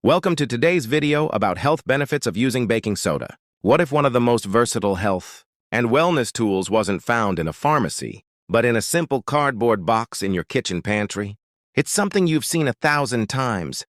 Welcome to today's video about health benefits of using baking soda. What if one of the most versatile health and wellness tools wasn't found in a pharmacy, but in a simple cardboard box in your kitchen pantry? It's something you've seen 1,000 times,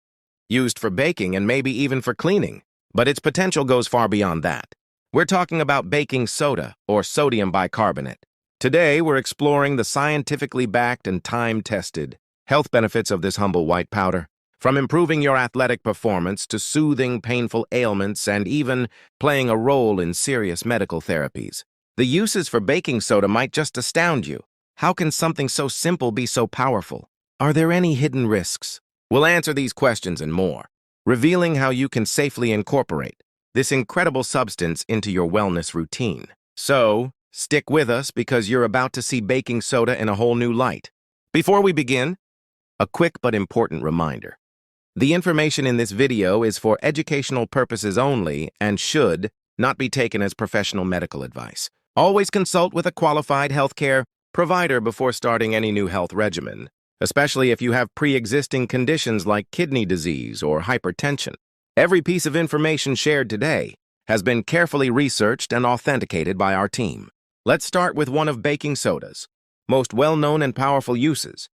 used for baking and maybe even for cleaning, but its potential goes far beyond that. We're talking about baking soda, or sodium bicarbonate. Today, we're exploring the scientifically backed and time-tested health benefits of this humble white powder. From improving your athletic performance to soothing painful ailments and even playing a role in serious medical therapies, the uses for baking soda might just astound you. How can something so simple be so powerful? Are there any hidden risks? We'll answer these questions and more, revealing how you can safely incorporate this incredible substance into your wellness routine. So, stick with us because you're about to see baking soda in a whole new light. Before we begin, a quick but important reminder. The information in this video is for educational purposes only and should not be taken as professional medical advice. Always consult with a qualified healthcare provider before starting any new health regimen, especially if you have pre-existing conditions like kidney disease or hypertension. Every piece of information shared today has been carefully researched and authenticated by our team. Let's start with one of baking soda's most well-known and powerful uses,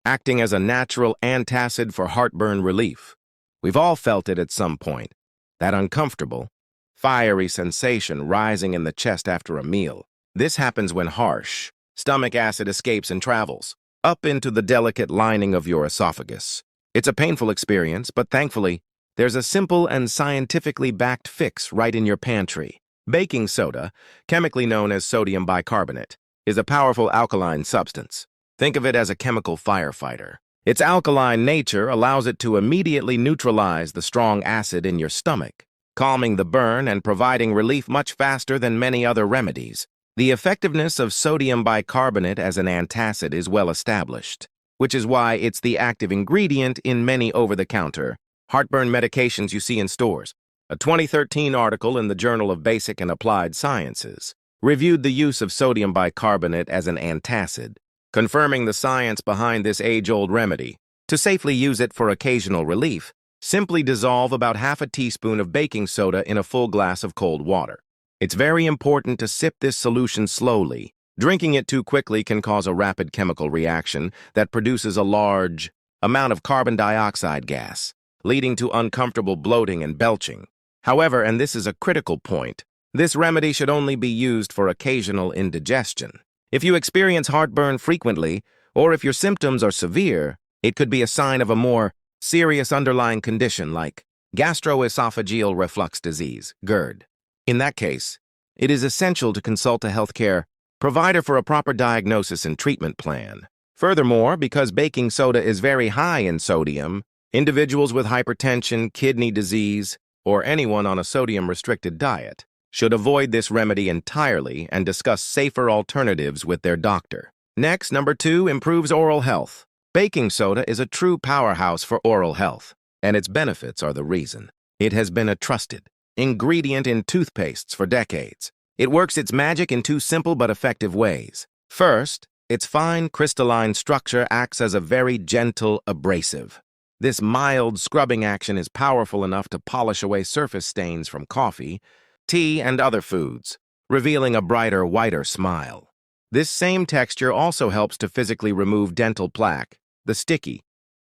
acting as a natural antacid for heartburn relief. We've all felt it at some point, that uncomfortable, fiery sensation rising in the chest after a meal. This happens when harsh stomach acid escapes and travels up into the delicate lining of your esophagus. It's a painful experience, but thankfully, there's a simple and scientifically backed fix right in your pantry. Baking soda, chemically known as sodium bicarbonate, is a powerful alkaline substance. Think of it as a chemical firefighter. Its alkaline nature allows it to immediately neutralize the strong acid in your stomach, calming the burn and providing relief much faster than many other remedies. The effectiveness of sodium bicarbonate as an antacid is well established, which is why it's the active ingredient in many over-the-counter heartburn medications you see in stores. A 2013 article in the Journal of Basic and Applied Sciences reviewed the use of sodium bicarbonate as an antacid, confirming the science behind this age-old remedy. To safely use it for occasional relief, simply dissolve about half a teaspoon of baking soda in a full glass of cold water. It's very important to sip this solution slowly. Drinking it too quickly can cause a rapid chemical reaction that produces a large amount of carbon dioxide gas, leading to uncomfortable bloating and belching. However, and this is a critical point, this remedy should only be used for occasional indigestion. If you experience heartburn frequently, or if your symptoms are severe, it could be a sign of a more serious underlying condition like gastroesophageal reflux disease, GERD. In that case, it is essential to consult a healthcare provider for a proper diagnosis and treatment plan. Furthermore, because baking soda is very high in sodium, individuals with hypertension, kidney disease, or anyone on a sodium-restricted diet should avoid this remedy entirely and discuss safer alternatives with their doctor. Next, number 2, improves oral health. Baking soda is a true powerhouse for oral health, and its benefits are the reason. It has been a trusted ingredient in toothpastes for decades. It works its magic in 2 simple but effective ways. First, its fine crystalline structure acts as a very gentle abrasive. This mild scrubbing action is powerful enough to polish away surface stains from coffee, tea, and other foods, revealing a brighter, whiter smile. This same texture also helps to physically remove dental plaque, the sticky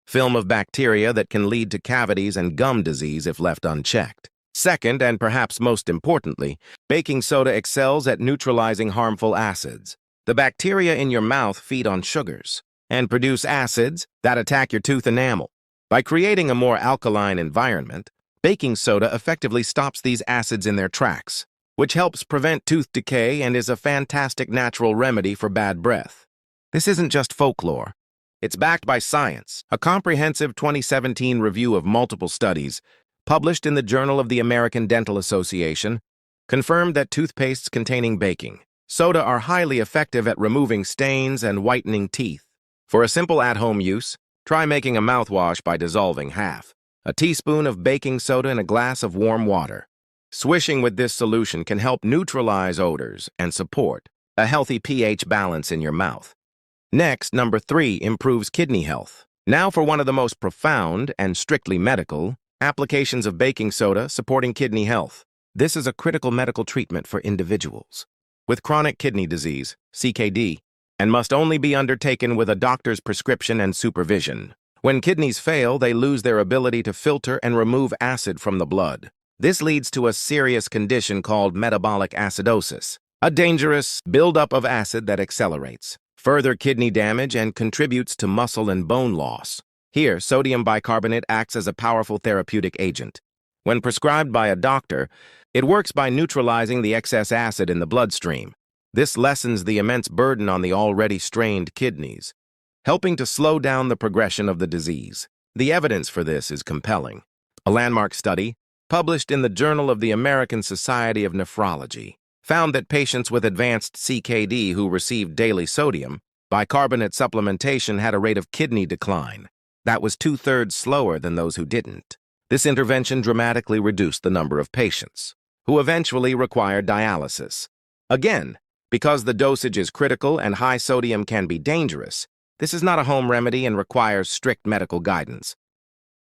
film of bacteria that can lead to cavities and gum disease if left unchecked. Second, and perhaps most importantly, baking soda excels at neutralizing harmful acids. The bacteria in your mouth feed on sugars and produce acids that attack your tooth enamel. By creating a more alkaline environment, baking soda effectively stops these acids in their tracks, which helps prevent tooth decay and is a fantastic natural remedy for bad breath. This isn't just folklore. It's backed by science. A comprehensive 2017 review of multiple studies, published in the Journal of the American Dental Association, confirmed that toothpastes containing baking soda are highly effective at removing stains and whitening teeth. For a simple at-home use, try making a mouthwash by dissolving half a teaspoon of baking soda in a glass of warm water. Swishing with this solution can help neutralize odors and support a healthy pH balance in your mouth. Next, number 3, improves kidney health. Now for one of the most profound and strictly medical Applications of baking soda supporting kidney health. This is a critical medical treatment for individuals with chronic kidney disease, CKD, and must only be undertaken with a doctor's prescription and supervision. When kidneys fail, they lose their ability to filter and remove acid from the blood. This leads to a serious condition called metabolic acidosis, a dangerous buildup of acid that accelerates further kidney damage and contributes to muscle and bone loss. Here, sodium bicarbonate acts as a powerful therapeutic agent. When prescribed by a doctor, it works by neutralizing the excess acid in the bloodstream. This lessens the immense burden on the already strained kidneys, helping to slow down the progression of the disease. The evidence for this is compelling. A landmark study, published in the Journal of the American Society of Nephrology, found that patients with advanced CKD who received daily sodium bicarbonate supplementation had a rate of kidney decline that was 2/3 slower than those who didn't. This intervention dramatically reduced the number of patients who eventually required dialysis. Again, because the dosage is critical and high sodium can be dangerous, this is not a home remedy and requires strict medical guidance.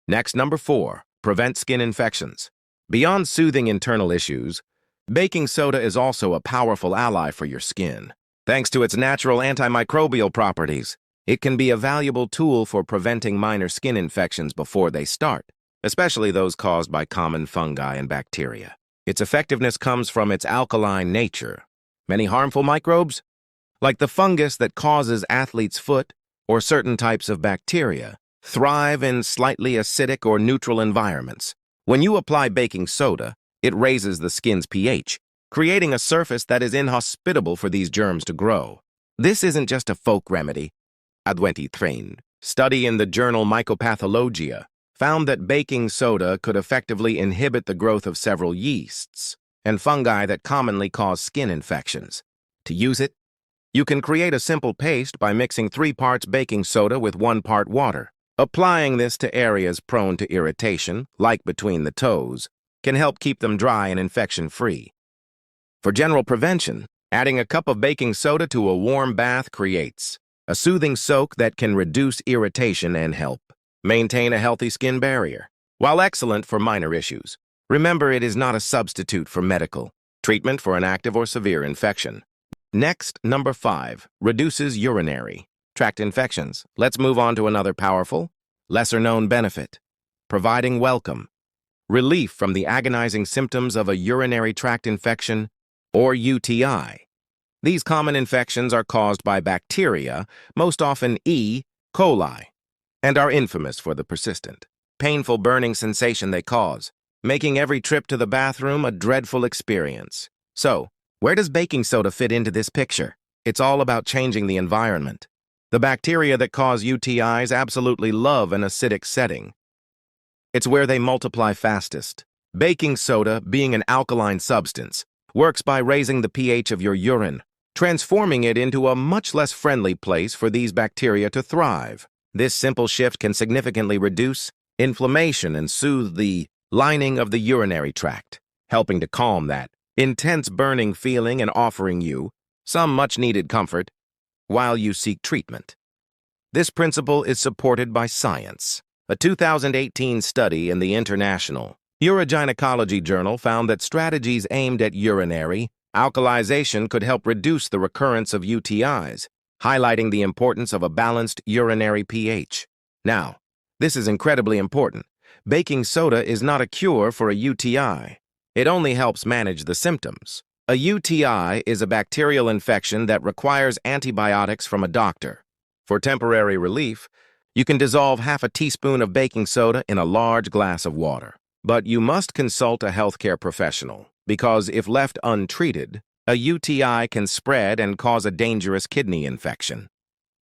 Next, number 4, prevent skin infections. Beyond soothing internal issues, baking soda is also a powerful ally for your skin. Thanks to its natural antimicrobial properties, it can be a valuable tool for preventing minor skin infections before they start, especially those caused by common fungi and bacteria. Its effectiveness comes from its alkaline nature. Many harmful microbes, like the fungus that causes athlete's foot or certain types of bacteria, thrive in slightly acidic or neutral environments. When you apply baking soda, it raises the skin's pH, creating a surface that is inhospitable for these germs to grow. This isn't just a folk remedy. A 2013 study in the journal Mycopathologia found that baking soda could effectively inhibit the growth of several yeasts and fungi that commonly cause skin infections. To use it, you can create a simple paste by mixing 3 parts baking soda with 1 part water. Applying this to areas prone to irritation, like between the toes, can help keep them dry and infection-free. For general prevention, adding a cup of baking soda to a warm bath creates a soothing soak that can reduce irritation and help maintain a healthy skin barrier. While excellent for minor issues, remember it is not a substitute for medical treatment for an active or severe infection. Next, number 5, reduces urinary tract infections. Let's move on to another powerful, lesser-known benefit, providing welcome relief from the agonizing symptoms of a urinary tract infection or UTI. These common infections are caused by bacteria, most often E. coli, and are infamous for the persistent, painful burning sensation they cause, making every trip to the bathroom a dreadful experience. So, where does baking soda fit into this picture? It's all about changing the environment. The bacteria that cause UTIs absolutely love an acidic setting. It's where they multiply fastest. Baking soda, being an alkaline substance, works by raising the pH of your urine, transforming it into a much less friendly place for these bacteria to thrive. This simple shift can significantly reduce inflammation and soothe the lining of the urinary tract, helping to calm that intense burning feeling and offering you some much-needed comfort while you seek treatment. This principle is supported by science. A 2018 study in the International Urogynecology Journal found that strategies aimed at urinary alkalization could help reduce the recurrence of UTIs, highlighting the importance of a balanced urinary pH. Now, this is incredibly important. Baking soda is not a cure for a UTI. It only helps manage the symptoms. A UTI is a bacterial infection that requires antibiotics from a doctor. For temporary relief, you can dissolve half a teaspoon of baking soda in a large glass of water. But you must consult a healthcare professional, because if left untreated, a UTI can spread and cause a dangerous kidney infection.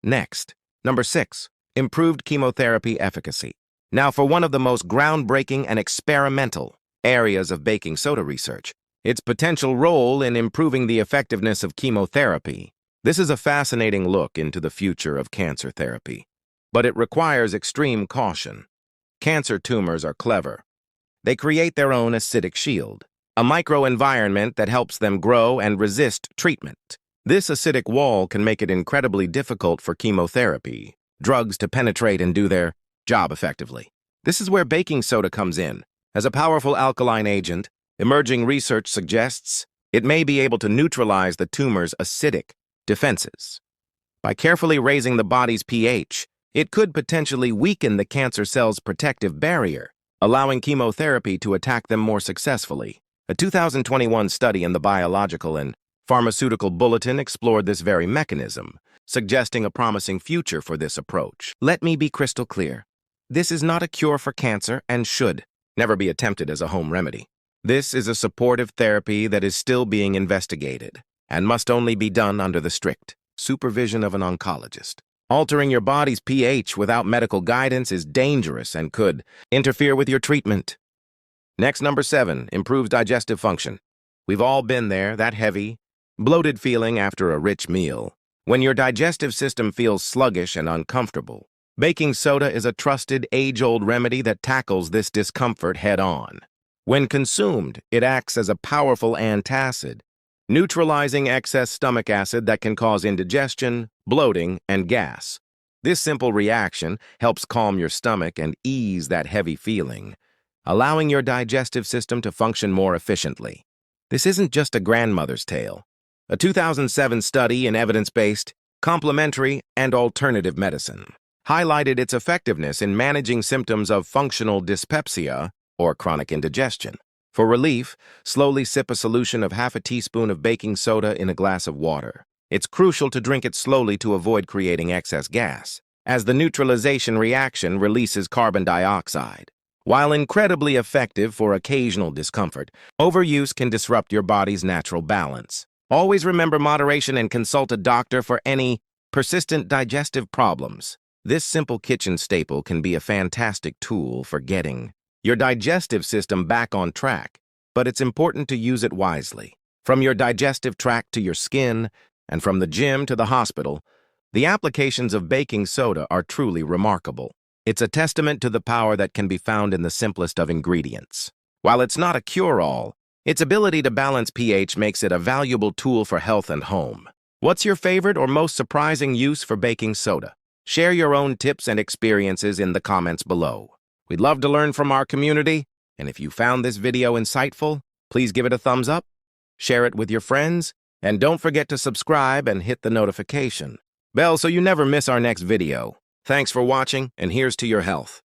Next, number 6, improved chemotherapy efficacy. Now for one of the most groundbreaking and experimental areas of baking soda research, its potential role in improving the effectiveness of chemotherapy. This is a fascinating look into the future of cancer therapy, but it requires extreme caution. Cancer tumors are clever. They create their own acidic shield, a microenvironment that helps them grow and resist treatment. This acidic wall can make it incredibly difficult for chemotherapy drugs to penetrate and do their job effectively. This is where baking soda comes in. As a powerful alkaline agent, emerging research suggests it may be able to neutralize the tumor's acidic defenses. By carefully raising the body's pH, it could potentially weaken the cancer cell's protective barrier, allowing chemotherapy to attack them more successfully. A 2021 study in the Biological and Pharmaceutical Bulletin explored this very mechanism, suggesting a promising future for this approach. Let me be crystal clear. This is not a cure for cancer and should never be attempted as a home remedy. This is a supportive therapy that is still being investigated and must only be done under the strict supervision of an oncologist. Altering your body's pH without medical guidance is dangerous and could interfere with your treatment. Next, number 7, improves digestive function. We've all been there, that heavy, bloated feeling after a rich meal. When your digestive system feels sluggish and uncomfortable, baking soda is a trusted, age-old remedy that tackles this discomfort head-on. When consumed, it acts as a powerful antacid, neutralizing excess stomach acid that can cause indigestion, bloating, and gas. This simple reaction helps calm your stomach and ease that heavy feeling, allowing your digestive system to function more efficiently. This isn't just a grandmother's tale. A 2007 study in evidence-based, complementary, and alternative medicine highlighted its effectiveness in managing symptoms of functional dyspepsia or chronic indigestion. For relief, slowly sip a solution of half a teaspoon of baking soda in a glass of water. It's crucial to drink it slowly to avoid creating excess gas, as the neutralization reaction releases carbon dioxide. While incredibly effective for occasional discomfort, overuse can disrupt your body's natural balance. Always remember moderation and consult a doctor for any persistent digestive problems. This simple kitchen staple can be a fantastic tool for getting your digestive system back on track, but it's important to use it wisely. From your digestive tract to your skin, and from the gym to the hospital, the applications of baking soda are truly remarkable. It's a testament to the power that can be found in the simplest of ingredients. While it's not a cure-all, its ability to balance pH makes it a valuable tool for health and home. What's your favorite or most surprising use for baking soda? Share your own tips and experiences in the comments below. We'd love to learn from our community, and if you found this video insightful, please give it a thumbs up, share it with your friends, and don't forget to subscribe and hit the notification bell so you never miss our next video. Thanks for watching, and here's to your health.